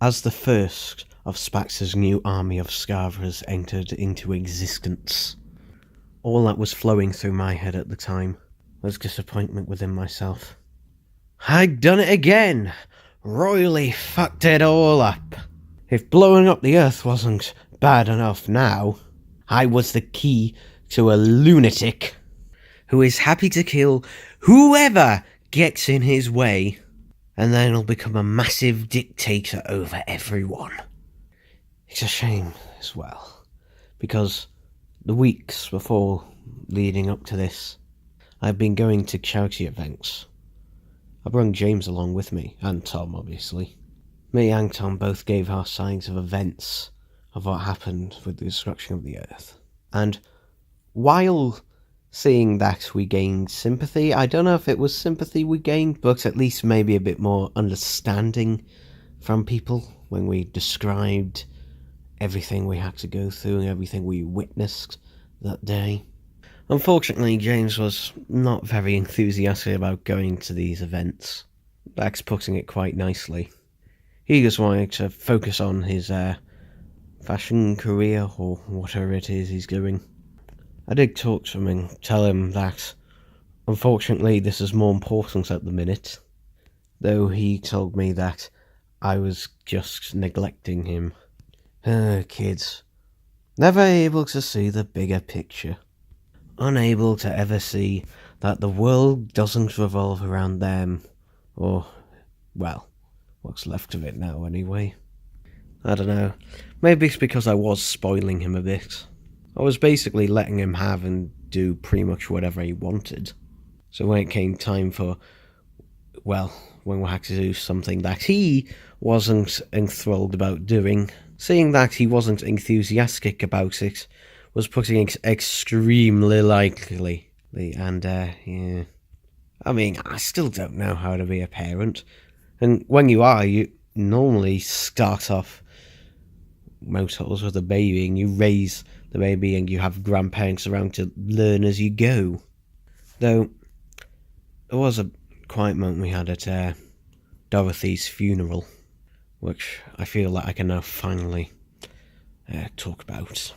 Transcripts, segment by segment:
As the first of Spax's new army of Scarvres entered into existence, all that was flowing through my head at the time was disappointment within myself. I'd done it again! Royally fucked it all up! If blowing up the earth wasn't bad enough now, I was the key to a lunatic who is happy to kill whoever gets in his way, and then he'll become a massive dictator over everyone. It's a shame as well, because the weeks before leading up to this, I've been going to charity events. I brought James along with me, and Tom obviously. Me and Tom both gave our sides of events of what happened with the destruction of the earth. And while seeing that we gained sympathy, I don't know if it was sympathy we gained, but at least maybe a bit more understanding from people when we described everything we had to go through and everything we witnessed that day. Unfortunately, James was not very enthusiastic about going to these events. That's putting it quite nicely. He just wanted to focus on his fashion career or whatever it is he's doing. I did talk to him and tell him that, unfortunately, this is more important at the minute, though he told me that I was just neglecting him. Kids. Never able to see the bigger picture. Unable to ever see that the world doesn't revolve around them, or, well, what's left of it now anyway. I don't know, maybe it's because I was spoiling him a bit. I was basically letting him have and do pretty much whatever he wanted. So when it came time for, well, when we had to do something that he wasn't enthralled about doing, seeing that he wasn't enthusiastic about it was putting it extremely likely. And, yeah. I mean, I still don't know how to be a parent. And when you are, you normally start off motels with a baby and you raise the baby and you have grandparents around to learn as you go. Though, there was a quiet moment we had at Dorothy's funeral, which I feel like I can now finally talk about.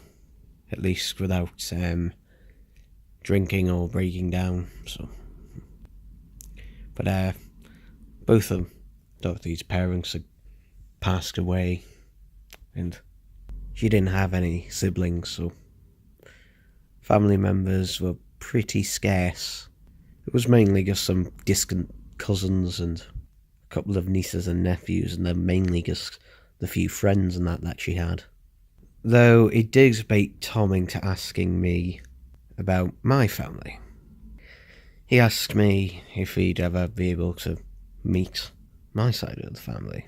At least without drinking or breaking down. So, but both of Dorothy's parents had passed away, and she didn't have any siblings, so family members were pretty scarce. It was mainly just some distant cousins and a couple of nieces and nephews, and then mainly just the few friends and that she had. Though it did bait Tom into asking me about my family. He asked me if he'd ever be able to meet my side of the family.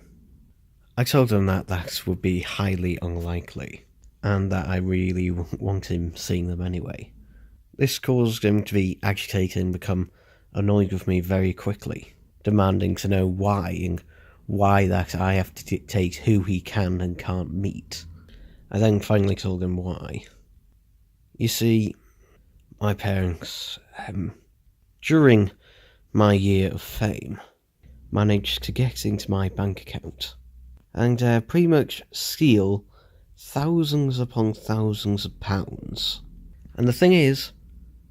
I told him that would be highly unlikely, and that I really want him seeing them anyway. This caused him to be agitated and become annoyed with me very quickly, demanding to know why, and why that I have to dictate who he can and can't meet. I then finally told him why. You see, my parents, during my year of fame, managed to get into my bank account and pretty much steal thousands upon thousands of pounds. And the thing is,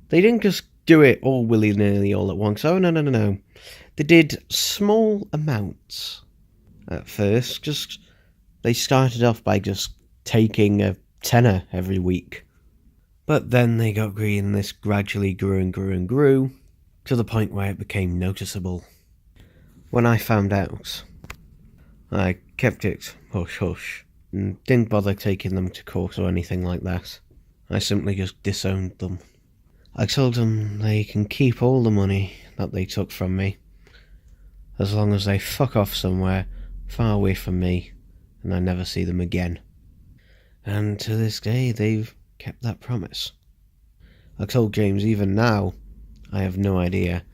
they didn't just do it all willy-nilly all at once. Oh, no. They did small amounts at first. They started off by just taking a tenner every week. But then they got greedy and this gradually grew and grew to the point where it became noticeable. When I found out, I kept it hush-hush and didn't bother taking them to court or anything like that. I simply just disowned them. I told them they can keep all the money that they took from me, as long as they fuck off somewhere far away from me and I never see them again. And to this day, they've kept that promise. I told James even now, I have no idea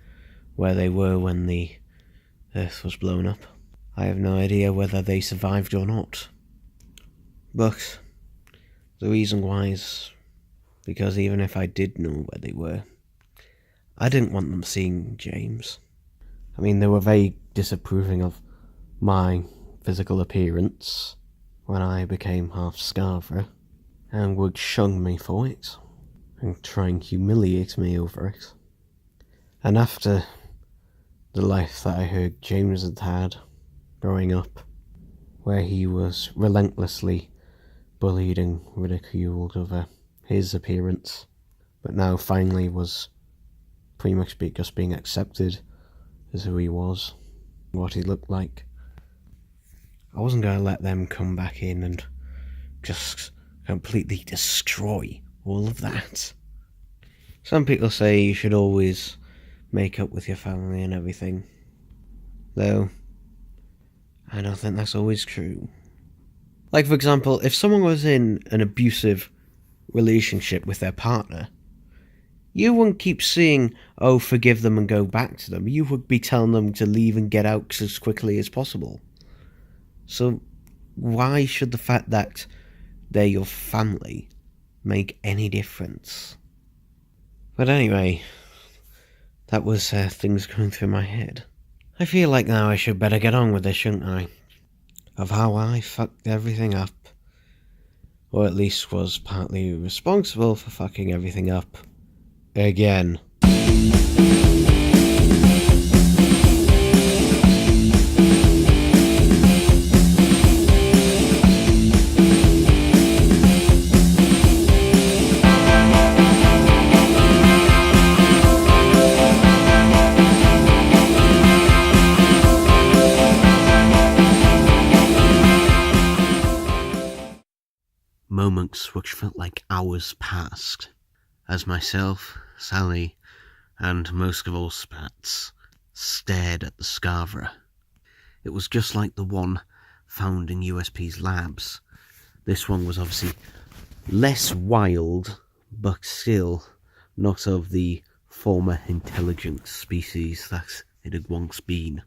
where they were when the earth was blown up. I have no idea whether they survived or not. But the reason why is because even if I did know where they were, I didn't want them seeing James. I mean, they were very disapproving of my physical appearance when I became half Scarvre, and would shun me for it, and try and humiliate me over it. And after the life that I heard James had had growing up, where he was relentlessly bullied and ridiculed over his appearance, but now finally was pretty much just being accepted as who he was, what he looked like. I wasn't going to let them come back in and just completely destroy all of that. Some people say you should always make up with your family and everything, though I don't think that's always true. Like, for example, if someone was in an abusive relationship with their partner, you wouldn't keep saying, oh, forgive them and go back to them. You would be telling them to leave and get out as quickly as possible. So why should the fact that they're your family make any difference? But anyway, that was things going through my head. I feel like now I should better get on with this, shouldn't I? Of how I fucked everything up. Or at least was partly responsible for fucking everything up. Again. Moments which felt like hours passed, as myself, Sally, and most of all Spats stared at the Scarvre. It was just like the one found in USP's labs. This one was obviously less wild, but still not of the former intelligent species that it had once been.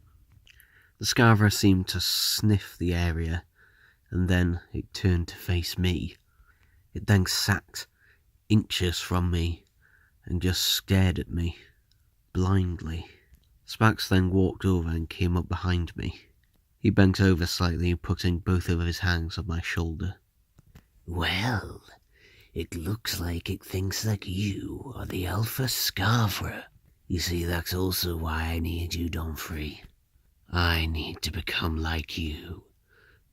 The Scarvre seemed to sniff the area, and then it turned to face me. It then sat inches from me and just stared at me, blindly. Spax then walked over and came up behind me. He bent over slightly, putting both of his hands on my shoulder. Well, it looks like it thinks that you are the Alpha Scarvre. You see, that's also why I need you, Donfrey. I need to become like you,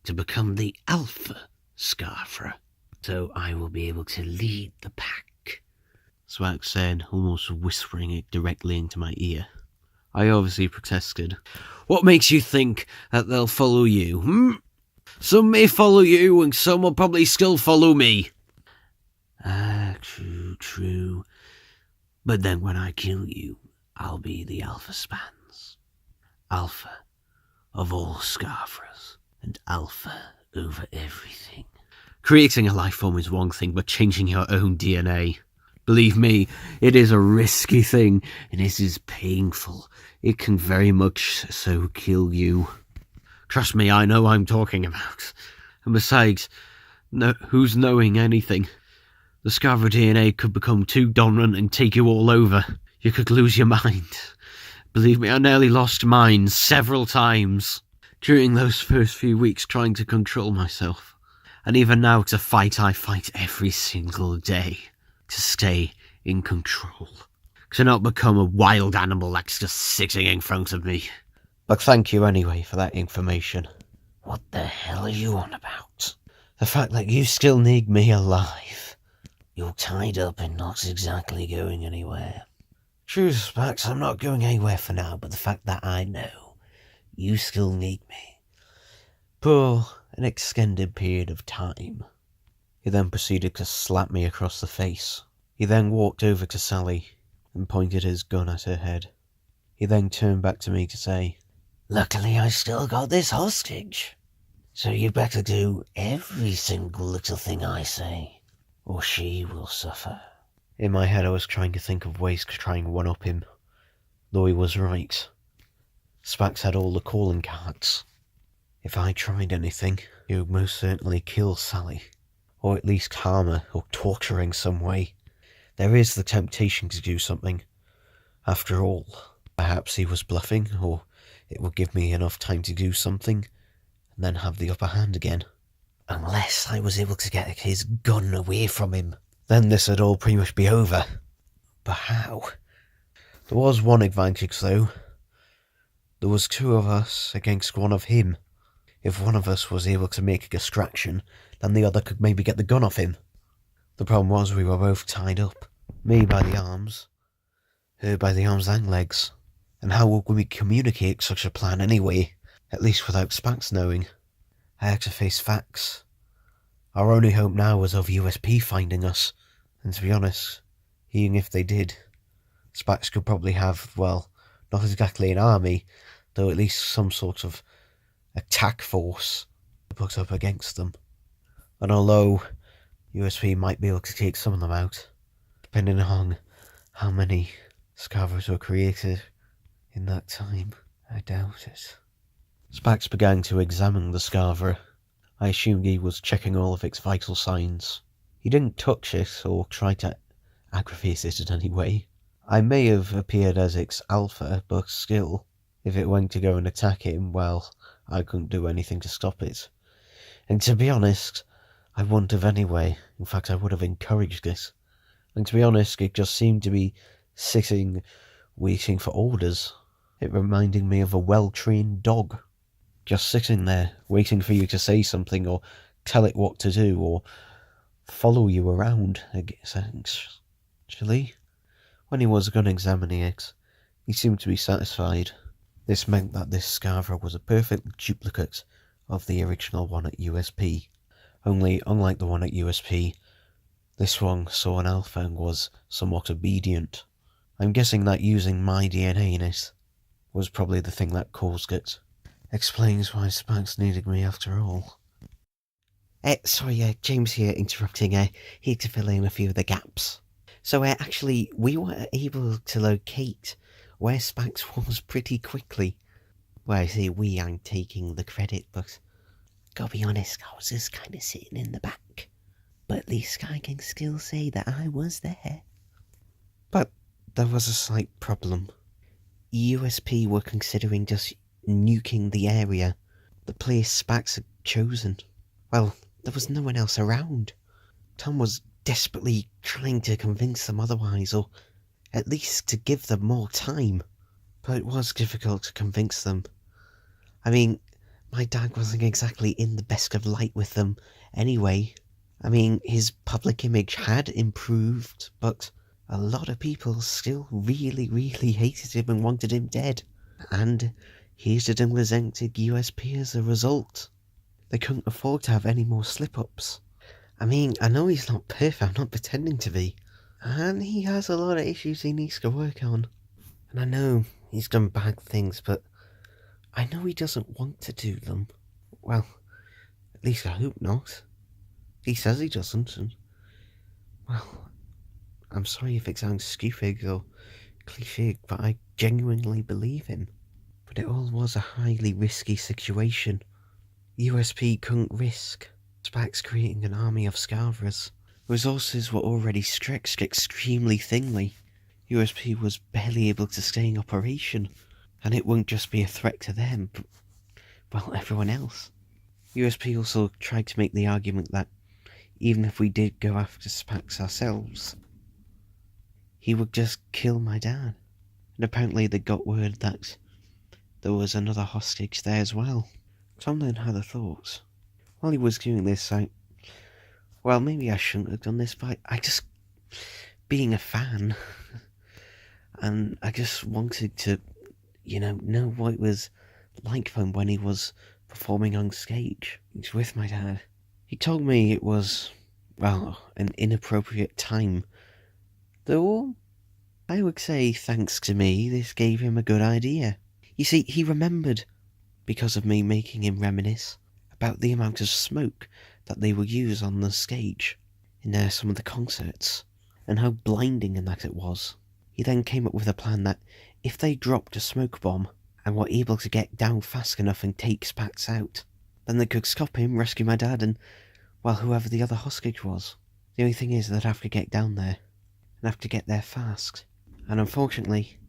to become the Alpha Scarvre, so I will be able to lead the pack. Swag said, almost whispering it directly into my ear. I obviously protested. What makes you think that they'll follow you, Some may follow you, and some will probably still follow me. True. But then when I kill you, I'll be the Alpha Spans. Alpha of all Scarvres, and Alpha over everything. Creating a life form is one thing, but changing your own DNA, believe me, it is a risky thing, and it is painful. It can very much so kill you. Trust me, I know what I'm talking about. And besides, who's knowing anything? The Scarvre DNA could become too dominant and take you all over. You could lose your mind. Believe me, I nearly lost mine several times during those first few weeks trying to control myself. And even now, to fight, I fight every single day to stay in control. To not become a wild animal that's just sitting in front of me. But thank you anyway for that information. What the hell are you on about? The fact that you still need me alive. You're tied up and not exactly going anywhere. True, Spax, I'm not going anywhere for now, but the fact that I know you still need me for an extended period of time. He then proceeded to slap me across the face. He then walked over to Sally and pointed his gun at her head. He then turned back to me to say, Luckily I still got this hostage, so you better do every single little thing I say, or she will suffer. In my head I was trying to think of ways to try and one-up him, though he was right. Spax had all the calling cards. If I tried anything, he would most certainly kill Sally, or at least harm her or torture her in some way. There is the temptation to do something. After all, perhaps he was bluffing, or it would give me enough time to do something, and then have the upper hand again. Unless I was able to get his gun away from him, then this would all pretty much be over. But how? There was one advantage though. There was 2 of us against 1 of him. If one of us was able to make a distraction, then the other could maybe get the gun off him. The problem was we were both tied up. Me by the arms, her by the arms and legs. And how would we communicate such a plan anyway? At least without Spax knowing. I had to face facts. Our only hope now was of USP finding us. And to be honest, even if they did, Spax could probably have, well, not exactly an army, though at least some sort of attack force to put up against them. And although USP might be able to take some of them out, depending on how many Scarvres were created in that time, I doubt it. Spax began to examine the Scarvre. I assumed he was checking all of its vital signs. He didn't touch it or try to aggravate it in any way. I may have appeared as its alpha, but still, if it went to go and attack him, well, I couldn't do anything to stop it. And to be honest, I wouldn't have anyway. In fact, I would have encouraged it. And to be honest, it just seemed to be sitting, waiting for orders. It reminded me of a well-trained dog. Just sitting there, waiting for you to say something, or tell it what to do, or follow you around. Actually, when he was gun examining it, he seemed to be satisfied. This meant that this Scarvre was a perfect duplicate of the original one at USP. Only, unlike the one at USP, this one saw an alpha and was somewhat obedient. I'm guessing that using my DNA in it was probably the thing that caused it. Explains why Spax needed me after all. Sorry, James here interrupting. Here to fill in a few of the gaps. So actually, we were able to locate where Spax was pretty quickly. Well, I say we, I'm taking the credit, but gotta be honest, I was just kind of sitting in the back. But at least I can still say that I was there. But there was a slight problem. USP were considering just nuking the area, the place Spax had chosen. Well, there was no one else around. Tom was desperately trying to convince them otherwise, or at least to give them more time. But it was difficult to convince them. I mean, my dad wasn't exactly in the best of light with them anyway. I mean, his public image had improved, but a lot of people still really, really hated him and wanted him dead. And hated and resented USP as a result. They couldn't afford to have any more slip-ups. I mean, I know he's not perfect, I'm not pretending to be. And he has a lot of issues he needs to work on. And I know he's done bad things, but I know he doesn't want to do them. Well, at least I hope not. He says he doesn't, and well, I'm sorry if it sounds stupid or cliche, but I genuinely believe him. But it all was a highly risky situation. USP couldn't risk Spax creating an army of Scarvres. Resources were already stretched extremely thinly. USP was barely able to stay in operation, and it wouldn't just be a threat to them, but, well, everyone else. USP also tried to make the argument that even if we did go after Spax ourselves, he would just kill my dad. And apparently they got word that there was another hostage there as well. Tom then had a thought. While he was doing this, well, maybe I shouldn't have done this, but I just, being a fan, and I just wanted to, know what it was like for him when he was performing on stage. He's with my dad. He told me it was, well, an inappropriate time. Though, I would say, thanks to me, this gave him a good idea. You see, he remembered, because of me making him reminisce, about the amount of smoke that they would use on the stage in some of the concerts, and how blinding and that it was. He then came up with a plan that if they dropped a smoke bomb and were able to get down fast enough and take Spax out, then they could stop him, rescue my dad, and, well, whoever the other hostage was. The only thing is they'd have to get down there, and have to get there fast. And unfortunately,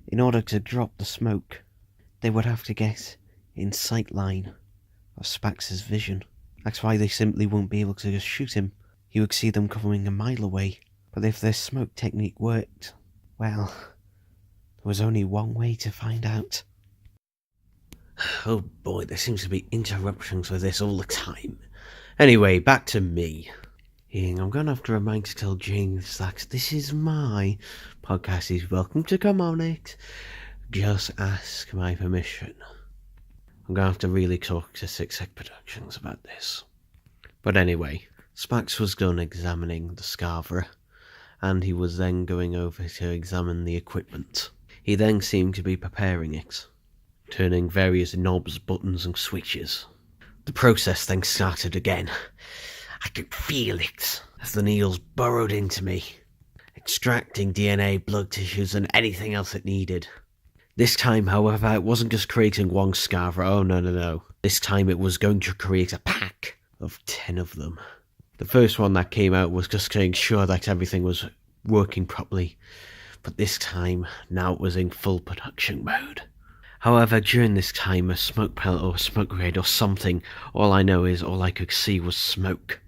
in order to drop the smoke, they would have to get in sight line of Spax's vision. That's why they simply won't be able to just shoot him. He would see them coming a mile away. But if their smoke technique worked, well, there was only one way to find out. Oh boy, there seems to be interruptions with this all the time. Anyway, back to me. I'm going to have to remind to tell James that this is my podcast. He's welcome to come on it. Just ask my permission. I'm going to have to really talk to Six Sec Productions about this. But anyway, Spax was done examining the Scarvre, and he was then going over to examine the equipment. He then seemed to be preparing it, turning various knobs, buttons and switches. The process then started again. I could feel it as the needles burrowed into me, extracting DNA, blood tissues and anything else it needed. This time, however, it wasn't just creating one Scarvre. Oh, no. This time it was going to create a pack of 10 of them. The first one that came out was just to ensure that everything was working properly. But this time, now it was in full production mode. However, during this time, a smoke pellet or a smoke grenade or something, all I could see was smoke.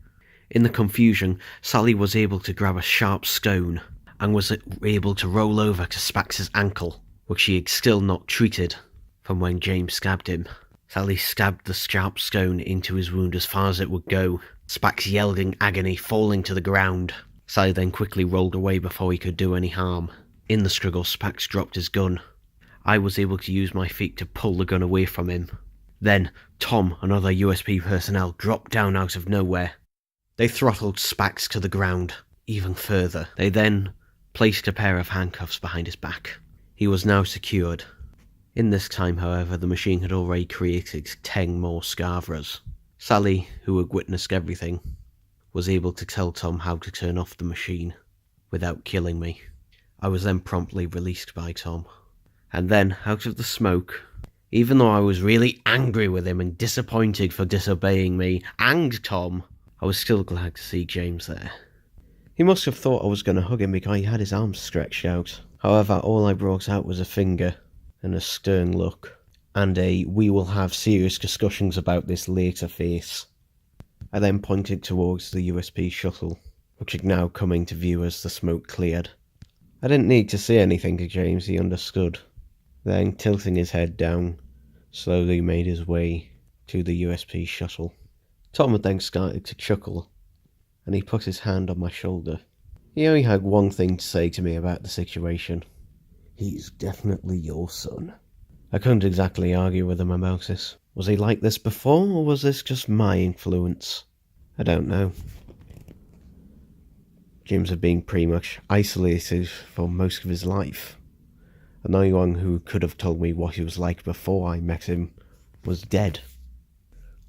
In the confusion, Sally was able to grab a sharp stone and was able to roll over to Spax's ankle, which she had still not treated from when James stabbed him. Sally stabbed the sharp stone into his wound as far as it would go. Spax yelled in agony, falling to the ground. Sally then quickly rolled away before he could do any harm. In the struggle, Spax dropped his gun. I was able to use my feet to pull the gun away from him. Then, Tom and other USP personnel dropped down out of nowhere. They throttled Spax to the ground even further. They then placed a pair of handcuffs behind his back. He was now secured. In this time, however, the machine had already created 10 more Scarvres. Sally, who had witnessed everything, was able to tell Tom how to turn off the machine without killing me. I was then promptly released by Tom. And then, out of the smoke, even though I was really angry with him and disappointed for disobeying me and Tom, I was still glad to see James there. He must have thought I was going to hug him because he had his arms stretched out. However, all I brought out was a finger and a stern look, and a "we will have serious discussions about this later" face. I then pointed towards the USP shuttle, which had now come into view as the smoke cleared. I didn't need to say anything to James, he understood. Then, tilting his head down, slowly made his way to the USP shuttle. Tom had then started to chuckle, and he put his hand on my shoulder. He only had one thing to say to me about the situation. "He's definitely your son." I couldn't exactly argue with him about this. Was he like this before, or was this just my influence? I don't know. James had been pretty much isolated for most of his life. And the only one who could have told me what he was like before I met him was dead.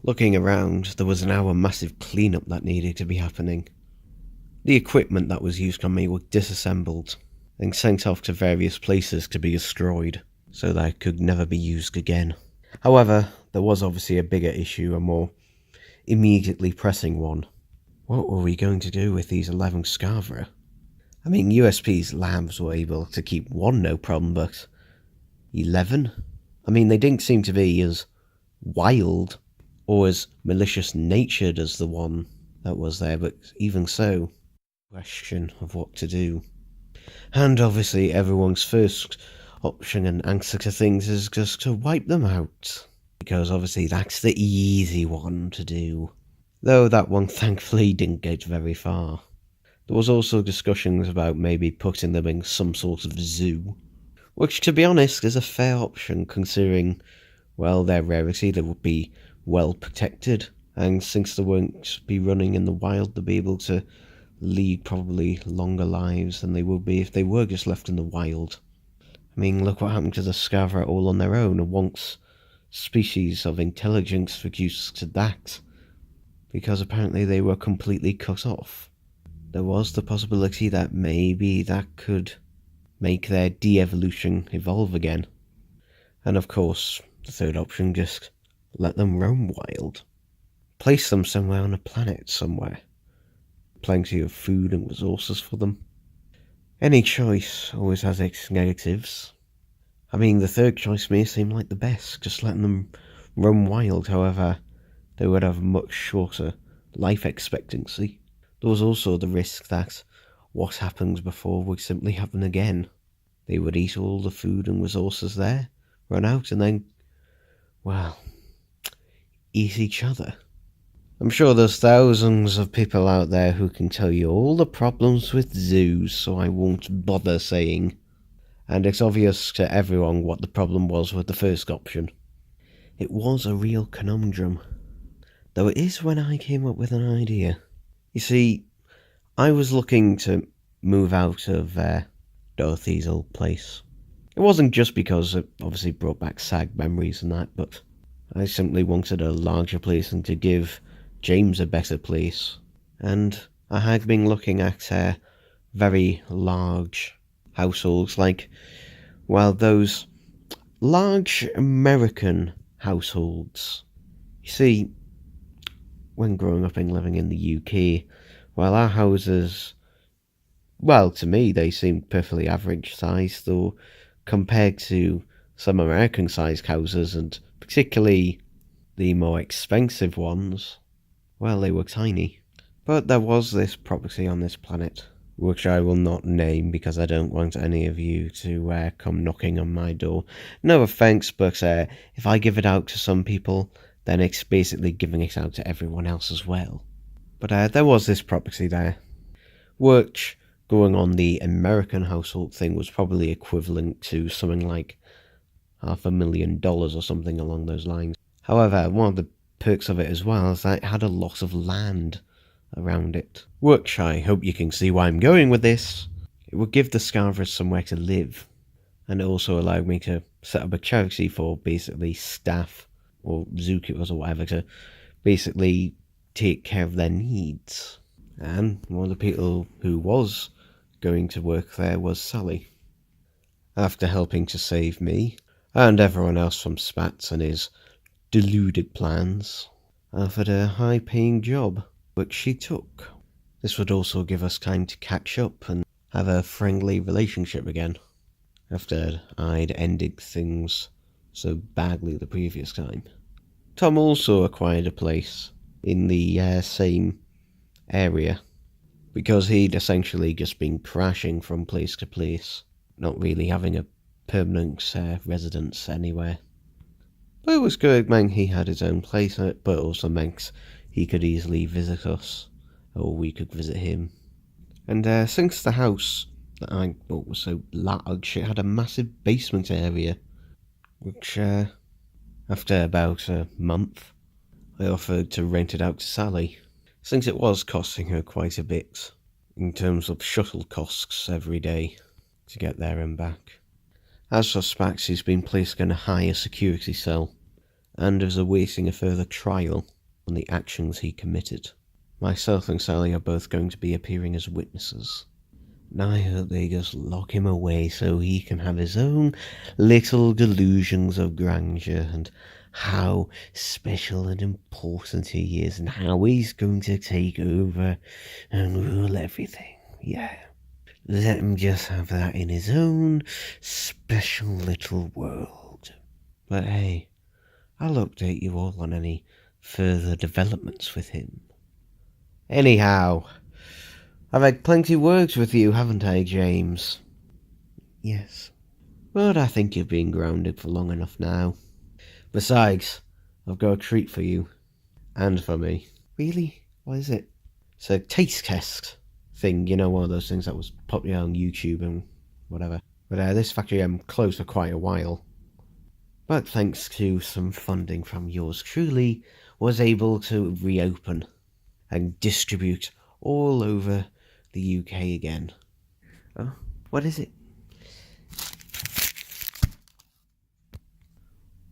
Looking around, there was now a massive cleanup that needed to be happening. The equipment that was used on me was disassembled and sent off to various places to be destroyed, so that it could never be used again. However, there was obviously a bigger issue, a more immediately pressing one. What were we going to do with these 11 Scarvre? I mean, USP's labs were able to keep one no problem, but 11? I mean, they didn't seem to be as wild or as malicious-natured as the one that was there, but even so, question of what to do. And obviously everyone's first option and answer to things is just to wipe them out, because obviously that's the easy one to do. Though that one thankfully didn't get very far. There was also discussions about maybe putting them in some sort of zoo, which to be honest is a fair option considering, well, their rarity. They would be well protected, and since they won't be running in the wild, they'll be able to lead probably longer lives than they would be if they were just left in the wild. I mean, look what happened to the Scarvre all on their own, and once species of intelligence reduced to that, because apparently they were completely cut off. There was the possibility that maybe that could make their de-evolution evolve again. And of course, the third option, just let them roam wild. Place them somewhere on a planet somewhere. Plenty of food and resources for them. Any choice always has its negatives. I mean, the third choice may seem like the best, just letting them roam wild. However, they would have much shorter life expectancy. There was also the risk that what happened before would simply happen again. They would eat all the food and resources there, run out, and then, well, eat each other. I'm sure there's thousands of people out there who can tell you all the problems with zoos, so I won't bother saying. And it's obvious to everyone what the problem was with the first option. It was a real conundrum. Though it is when I came up with an idea. You see, I was looking to move out of Dorothy's old place. It wasn't just because it obviously brought back sad memories and that, but I simply wanted a larger place and to give James a better place. And I had been looking at very large households, like, well, those large American households. You see, when growing up and living in the UK, well, our houses, well, to me, they seemed perfectly average size, though compared to some American-sized houses, and particularly the more expensive ones, well, they were tiny. But there was this property on this planet, which I will not name because I don't want any of you to come knocking on my door. No offence, but if I give it out to some people, then it's basically giving it out to everyone else as well. But there was this property there, which, going on the American household thing, was probably equivalent to something like $500,000 or something along those lines. However, one of the perks of it as well is that it had a lot of land around it, which I hope you can see why I'm going with this. It would give the Scarvers somewhere to live, and it also allowed me to set up a charity for basically staff or zookeepers or whatever to basically take care of their needs. And one of the people who was going to work there was Sally. After helping to save me and everyone else from Spats and his deluded plans, offered a high-paying job, which she took. This would also give us time to catch up and have a friendly relationship again, after I'd ended things so badly the previous time. Tom also acquired a place in the same area, because he'd essentially just been crashing from place to place, not really having a permanent residence anywhere. But it was good, it meant he had his own place, but it also meant he could easily visit us, or we could visit him. And since the house that I bought was so large, it had a massive basement area, which, after about a month, I offered to rent it out to Sally, since it was costing her quite a bit, in terms of shuttle costs every day, to get there and back. As for Spax, he's been placed in a higher security cell, and is awaiting a further trial on the actions he committed. Myself and Sally are both going to be appearing as witnesses, and I hope they just lock him away so he can have his own little delusions of grandeur and how special and important he is and how he's going to take over and rule everything. Yeah, let him just have that in his own special little world. But hey, I'll update you all on any further developments with him. Anyhow, I've had plenty of words with you, haven't I, James? Yes. But I think you've been grounded for long enough now. Besides, I've got a treat for you. And for me. Really? What is it? It's a taste test thing, you know, one of those things that was popular on YouTube and whatever. But this factory closed for quite a while. But thanks to some funding from yours truly, was able to reopen and distribute all over the UK again. Oh, what is it?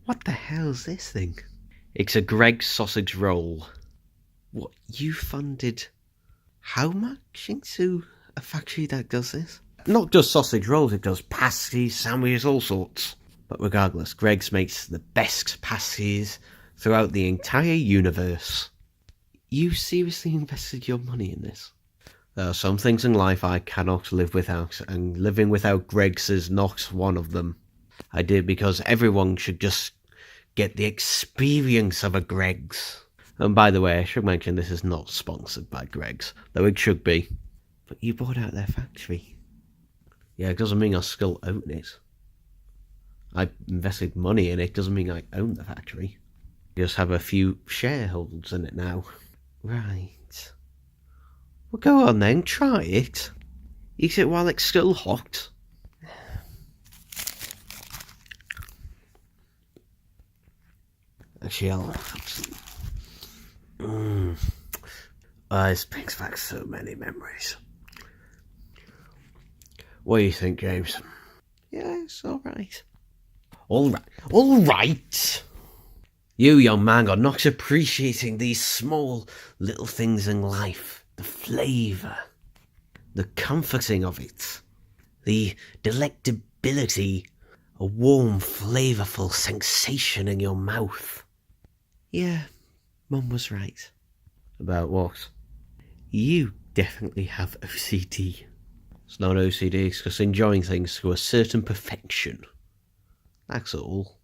What the hell's this thing? It's a Greggs sausage roll. What, you funded how much into a factory that does this? Not just sausage rolls, it does pasties, sandwiches, all sorts. But regardless, Greggs makes the best pasties throughout the entire universe. You seriously invested your money in this? There are some things in life I cannot live without, and living without Greggs is not one of them. I did because everyone should just get the experience of a Greggs. And by the way, I should mention this is not sponsored by Greggs, though it should be. But you bought out their factory. Yeah, it doesn't mean I still own it. I invested money in it, doesn't mean I own the factory. I just have a few shareholders in it now. Right. Well, go on then, try it. Eat it while it's still hot. Actually, I'll have some. This brings back so many memories. What do you think, James? Yeah, it's alright. Alright! You, young man, are not appreciating these small little things in life. The flavour. The comforting of it. The delectability. A warm, flavourful sensation in your mouth. Yeah, Mum was right. About what? You definitely have OCD. It's not OCD, it's just enjoying things to a certain perfection. That's all.